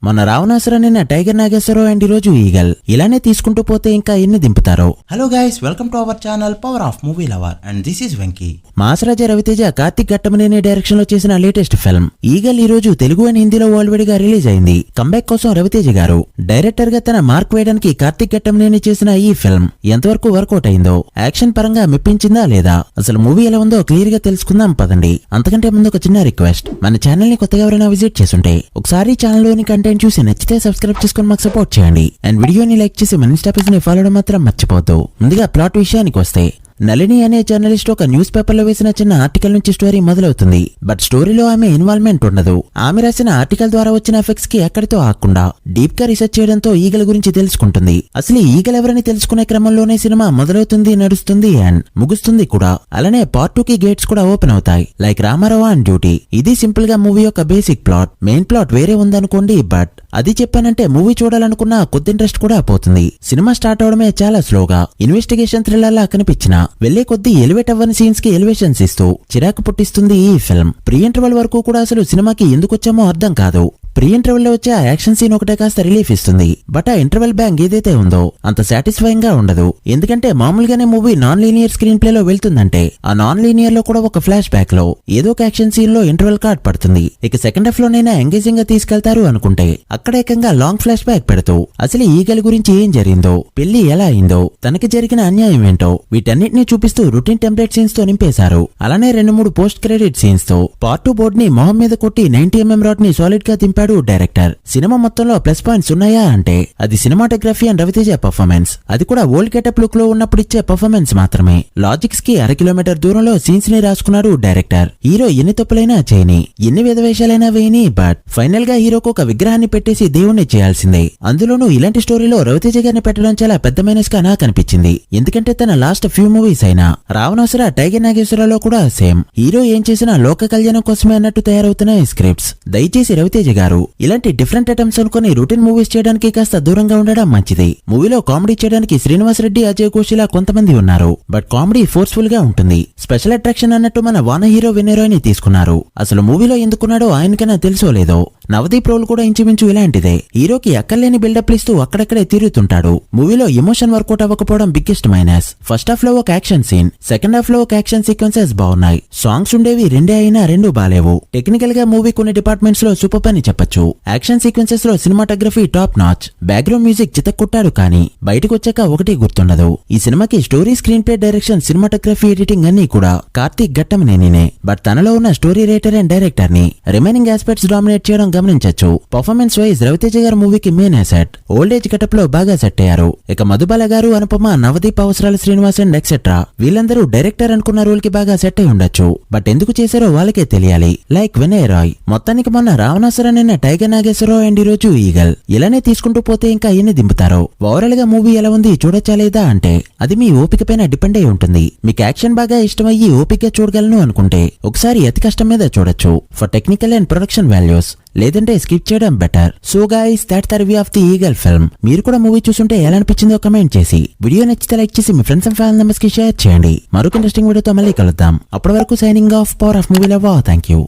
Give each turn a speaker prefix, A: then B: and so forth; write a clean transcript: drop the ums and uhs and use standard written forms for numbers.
A: మన రావణాసురనైన Tiger Nageswararao and ఈరోజు ఈగల్ ఇలానే తీసుకుంటూ పోతే ఇంకా ఎన్ని దింపుతారో.
B: Hello guys, welcome to our channel power of movie lover and this is Venky.
A: మాసరాజా రవితేజ, కార్తిక్ ఘట్టమనేని డైరెక్షన్ లో చేసిన లేటెస్ట్ ఫిల్మ్ ఈగల్ ఈ రోజు తెలుగు అండ్ హిందీలో వరల్డ్ వైడ్ గా రిలీజ్ అయింది. కంబ్యాక్ కోసం రవితేజ గారు డైరెక్టర్ గా తన మార్క్ వేయడానికి కార్తిక్ ఘట్టమనేని చేసిన ఈ ఫిల్మ్ ఎంతవరకు వర్కౌట్ అయిందో, యాక్షన్ పరంగా మెప్పించిందా లేదా, అసలు మూవీ ఎలా ఉందో క్లియర్ గా తెలుసుకుందాం పదండి. అంతకంటే ముందు ఒక చిన్న రిక్వెస్ట్, మన ఛానల్ ని కొత్తగా ఎవరైనా విజిట్ చేస్తుంటే ఒకసారి ఛానల్ లోని కంటెంట్ చూసి నచ్చితే సబ్స్క్రైబ్ చేసుకుని మాకు సపోర్ట్ చేయండి అండ్ వీడియోని లైక్ చేసి మన ఇన్స్టా పేజ్ ని ఫాలో అవడం మాత్రం మర్చిపోవద్దు. ముందుగా ప్లాట్ విషయానికి వస్తే, నళిని అనే జర్నలిస్ట్ ఒక న్యూస్ పేపర్ లో వేసిన చిన్న ఆర్టికల్ నుంచి స్టోరీ మొదలవుతుంది. బట్ స్టోరీలో ఆమె ఇన్వాల్వ్మెంట్ ఉండదు. ఆమె రాసిన ఆర్టికల్ ద్వారా వచ్చిన ఎఫెక్ట్స్ కి ఎక్కడితో ఆకుండా డీప్ గా రీసెర్చ్ చేయడంతో ఈగల గురించి తెలుసుకుంటుంది. అసలు ఈగల్ ఎవరని తెలుసుకునే క్రమంలోనే సినిమా మొదలవుతుంది, నడుస్తుంది అండ్ ముగుస్తుంది కూడా. అలానే పార్ట్ 2 కి గేట్స్ కూడా ఓపెన్ అవుతాయి, లైక్ రామారావు అండ్ డ్యూటీ. ఇది సింపుల్ గా మూవీ యొక్క బేసిక్ ప్లాట్. మెయిన్ ప్లాట్ వేరే ఉందనుకోండి, బట్ అది చెప్పానంటే మూవీ చూడాలనుకున్న కొద్ది ఇంట్రెస్ట్ కూడా పోతుంది. సినిమా స్టార్ట్ అవడమే చాలా స్లోగా ఇన్వెస్టిగేషన్ థ్రిల్లర్ లా కనిపించిన వెళ్లే కొద్ది ఎలివేట్ అవ్వని సీన్స్ కి ఎలివేషన్స్ ఇస్తూ చిరాకు పుట్టిస్తుంది ఈ ఫిల్మ్. ప్రీ ఇంటర్వెల్ వరకు కూడా అసలు సినిమాకి ఎందుకు వచ్చామో అర్థం కాదు. ప్రీ ఇంటర్వెల్ లో వచ్చే ఆ యాక్షన్ సీన్ ఒకటే కాస్త రిలీఫ్ ఇస్తుంది. బట్ ఆ ఇంటర్వెల్ బ్యాంగ్ ఏదైతే ఉందో అంత సాటిస్ఫైయింగ్ గా ఉండదు. ఎందుకంటే మామూలుగానే movie non linear screen play లో వెళ్తుందంటే ఆ నాన్ లీనియర్ లో కూడా ఒక ఫ్లాష్ బ్యాక్ లో ఏదో ఒక యాక్షన్ సీన్ లో ఇంటర్వెల్ కార్డ్ పడుతుంది. ఇక సెకండ్ హాఫ్ లోనైనా ఎంగేజింగ్ గా తీసుకెళ్తారు అనుకుంటే అక్కడ ఏకంగా లాంగ్ ఫ్లాష్ బ్యాక్ పెడుతూ అసలు ఈగల్ గురించి ఏం జరిగిందో, పెళ్లి ఎలా అయిందో, తనకి జరిగిన అన్యాయం ఏంటో వీటన్నిటిని చూపిస్తూ రొటీన్ టెంప్లెట్ సీన్స్ తో నింపేశారు. అలానే 2-3 పోస్ట్ క్రెడిట్ సీన్స్ తో పార్ట్ 2 బోర్డ్ ని మొహం మీద కొట్టి 90mm రాడ్ ని సాలిడ్ గా దింపాడు డైరెక్టర్. సినిమా మొత్తంలో ప్లస్ పాయింట్స్ ఉన్నాయా అంటే అది సినిమాటోగ్రఫీ అండ్ రవితేజ పర్ఫార్మెన్స్. అది కూడా ఓల్డ్ గెటప్ లుక్ లో ఉన్నప్పుడు ఇచ్చే పర్ఫార్మెన్స్ మాత్రమే. లాజిక్స్ కి 1/2 కిలోమీటర్ దూరంలో సీన్స్ ని రాసుకున్నాడు డైరెక్టర్. హీరో ఎన్ని తప్పులైనా చేయని, ఎన్ని విధవేషాలైనా వేయని, బట్ ఫైనల్ గా హీరోకు ఒక విగ్రహాన్ని పెట్టేసి దేవుణ్ణి చేయాల్సిందే. అందులోనూ ఇలాంటి స్టోరీలో రవితేజ గారిని పెట్టడం చాలా పెద్ద మైనస్ గా నాకు అనిపించింది. ఎందుకంటే తన లాస్ట్ ఫ్యూ మూవీస్ అయినా రావణాసుర, టైగర్ నాగేశ్వరరావులో కూడా సేమ్ హీరో ఏం చేసినా లోక కళ్యాణం కోసమే అన్నట్టు తయారవుతున్నాయి స్క్రిప్ట్స్. దయచేసి రవితేజ గారు ఇలాంటి డిఫరెంట్ అటెంప్ట్స్ అనుకుని రొటీన్ మూవీస్ చేయడానికి కాస్త దూరంగా ఉండడం మంచిది. మూవీలో కామెడీ చేయడానికి శ్రీనివాస్ రెడ్డి, అజయ్ ఘోష్ ఇలా కొంతమంది ఉన్నారు. బట్ కామెడీ ఫోర్స్ఫుల్ గా ఉంటుంది. స్పెషల్ అట్రాక్షన్ అన్నట్టు మన వాన హీరో వినరోయ్ ని తీసుకున్నారు. అసలు మూవీలో ఎందుకున్నాడో ఆయనకైనా తెలుసో లేదో. నవదీప్ రోల్ కూడా ఇంచుమించు ఇలాంటిదే. హీరోకి అక్కర్లేని బిల్డప్ ఇస్తూ అక్కడక్కడే తిరుగుతుంటాడు. మూవీలో ఎమోషన్ వర్కౌట్ అవ్వకపోవడం బిగ్గెస్ట్ మైనస్. ఫస్ట్ హాఫ్ లో ఒక యాక్షన్ సీన్, సెకండ్ హాఫ్ లో ఒక యాక్షన్ సీక్వెన్సెస్ బాగున్నాయి. సాంగ్స్ ఉండేవి రెండే అయినా రెండు బాలేవు. టెక్నికల్ గా మూవీ కొన్ని డిపార్ట్మెంట్స్ లో సూపర్ అని చెప్పొచ్చు. యాక్షన్ సీక్వెన్సెస్ లో cinematography top notch. Background music చితక్కొట్టాడు, కానీ బయటకు వచ్చాక ఒకటి గుర్తుండదు. ఈ సినిమాకి story, screenplay, direction, cinematography, editing అన్ని కూడా కార్తిక్ ఘట్టమనేనినే. బట్ తనలో ఉన్న స్టోరీ రైటర్ అండ్ డైరెక్టర్ ని రిమైనింగ్ ఆస్పెక్ట్స్ డామినేట్ చేయడం గమనించొచ్చు. పర్ఫార్మెన్స్ వైజ్ రవితేజ గారు మూవీకి main asset. Old age getup లో బాగా సెట్ అయ్యారు. ఇక మధుబాల గారు, అనుపమ, నవదీప్, అవసరాల శ్రీనివాస్ అండ్ ఎక్సెట్రా వీళ్ళందరూ డైరెక్టర్ అనుకున్న రోల్ కి బాగా సెట్ అయి ఉండొచ్చు. బట్ ఎందుకు చేశారో వాళ్ళకే తెలియాలి. లైక్ వినయ్ రాయ్. మొత్తానికి మొన్న రావణాసురనైన టైగర్ నాగేశ్వరరావు అండ్ ఈరోజు ఈగల్ ఇలానే తీసుకుంటూ పోతే ఇంకా ఎన్ని దింపుతారో. ఓవరాల్ గా మూవీ ఎలా ఉంది, చూడొచ్చా లేదా అంటే అది మీ ఓపిక పైన డిపెండ్ అయి ఉంటుంది. మీకు యాక్షన్ బాగా ఇష్టమయ్యి ఓపిక చూడగలను అనుకుంటే ఒకసారి అతి కష్టం మీద చూడొచ్చు for technical and production values. లేదంటే స్కిప్ చేయడం better. So guys, that's the review of the eagle film. మీరు కూడా మూవీ చూస్తుంటే ఎలా అనిపించిందో కమెంట్ చేసి, వీడియో నచ్చితే లైక్ చేసి మీ ఫ్రెండ్స్ అండ్ ఫ్యామిలీ మెంబర్స్ కి షేర్ చేయండి. మరొక ఇంట్రెస్టింగ్ వీడియోతో మళ్ళీ కలుద్దాం. అప్పటి వరకు signing off, power of movie lover. Thank you.